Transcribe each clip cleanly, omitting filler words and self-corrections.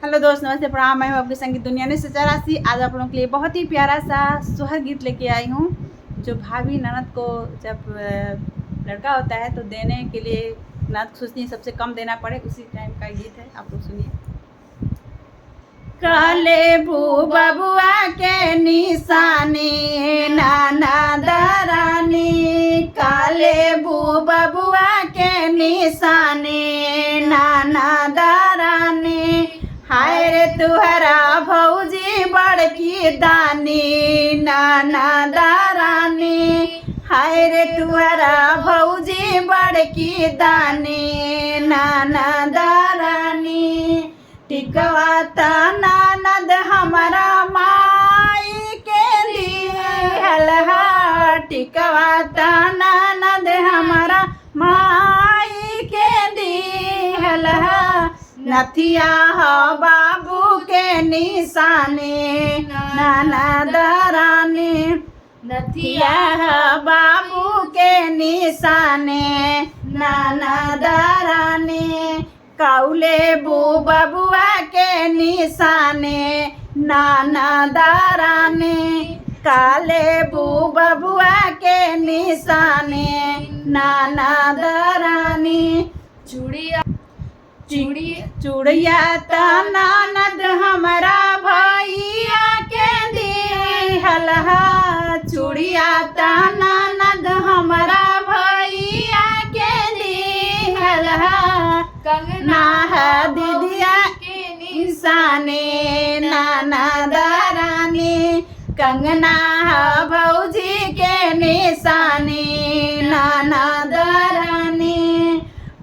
Hello दोस्त, नमस्ते, प्रणाम। मैं हूँ आपकी संगीत दुनिया ने से 84। आज आप लोगों के लिए बहुत ही प्यारा सा सुहाग गीत लेके आई हूँ, जो भाभी ननद को जब लड़का होता है तो देने के लिए ननद सोचती है सबसे कम देना पड़े, उसी टाइम का गीत है। आप लोग सुनिए। काले बू बबुआ के निशानी नाना दरानी, काले बू बबुआ के निशानी नाना दरानी, हाय रे तुहरा भौजी बड़की दानी नाना दरानी, हाय रे तुहरा भौजी बड़की दानी नाना दरानी, टिकवाता ननद हमारा माई के दिहल हा, टिकवाता ननद हमारा माई के दिहल हा, नथिया हो बाबू के निशानी नाना दरानी, नथिया हो बाबू के निशानी नाना दरानी, कौले बू बबुआ के निशाने नाना दरानी, काले बू बबुआ के निशाने नाना दरानी, चूड़िया त ननद हमारा भैया के दिहल हा, चूड़िया त ननद हमारा भैया के दिहल हा, कंगना है दीदिया के निशाने नाना दरानी, कंगना है भौजी के निशाने नाना दरानी,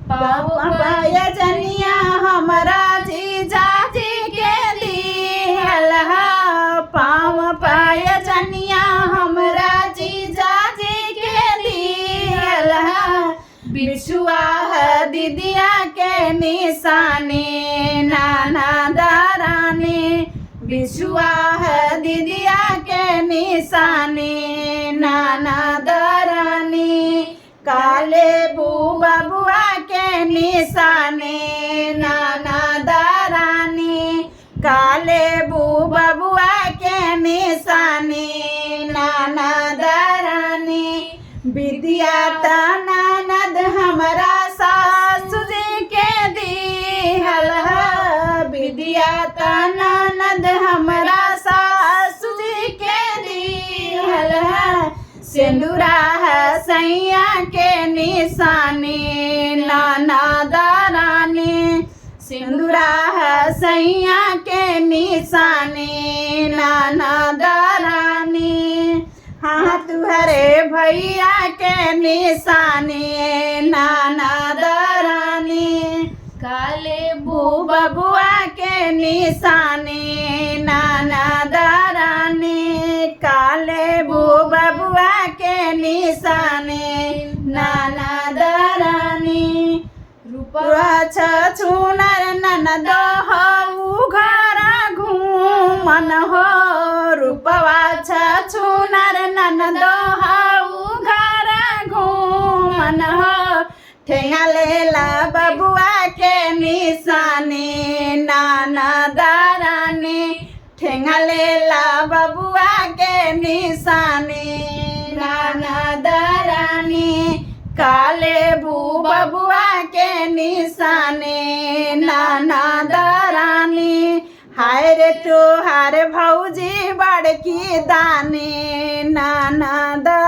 पाया जनिया हमारा जीजा जी के दिहल हा, पाँव पाया जनिया हमारा जीजा जी के दिहल हा, बिछुआ है दीदिया के निशानी नाना दरानी, बिछुआ है दीदिया के निशानी नाना दरानी, काले बू बबुआ के निशानी नाना दरानी, काले बू बबुआ के निशानी नाना दरानी, विद्या त ननद हमारा सासु जी के दिहल हा, विद्या त ननद हमारा सासु जी के दिहल हा, सिंदूरा है सैया के निशानी नाना दरानी, सिंदूरा है सैया के निशानी नाना दरानी, हाँ तुहरे भैया के निशानी नाना दरानी, काले बू बबुआ के निशानी नाना दरानी, काले बू बबुआ के निशानी नाना दरानी, रूपवा छुनर ननद हो घर घूमन हो, रूपवा छुनर ननद हो घर घूमन हो, ठेंगा लेला बबुआ के निशानी नाना दरानी, ठेंगा लेला बबुआ के निशानी नाना दरानी, काले बू बबुआ के निशानी नाना दरानी, हाय रे तुहार भौजी बड़की दानी नाना दरानी।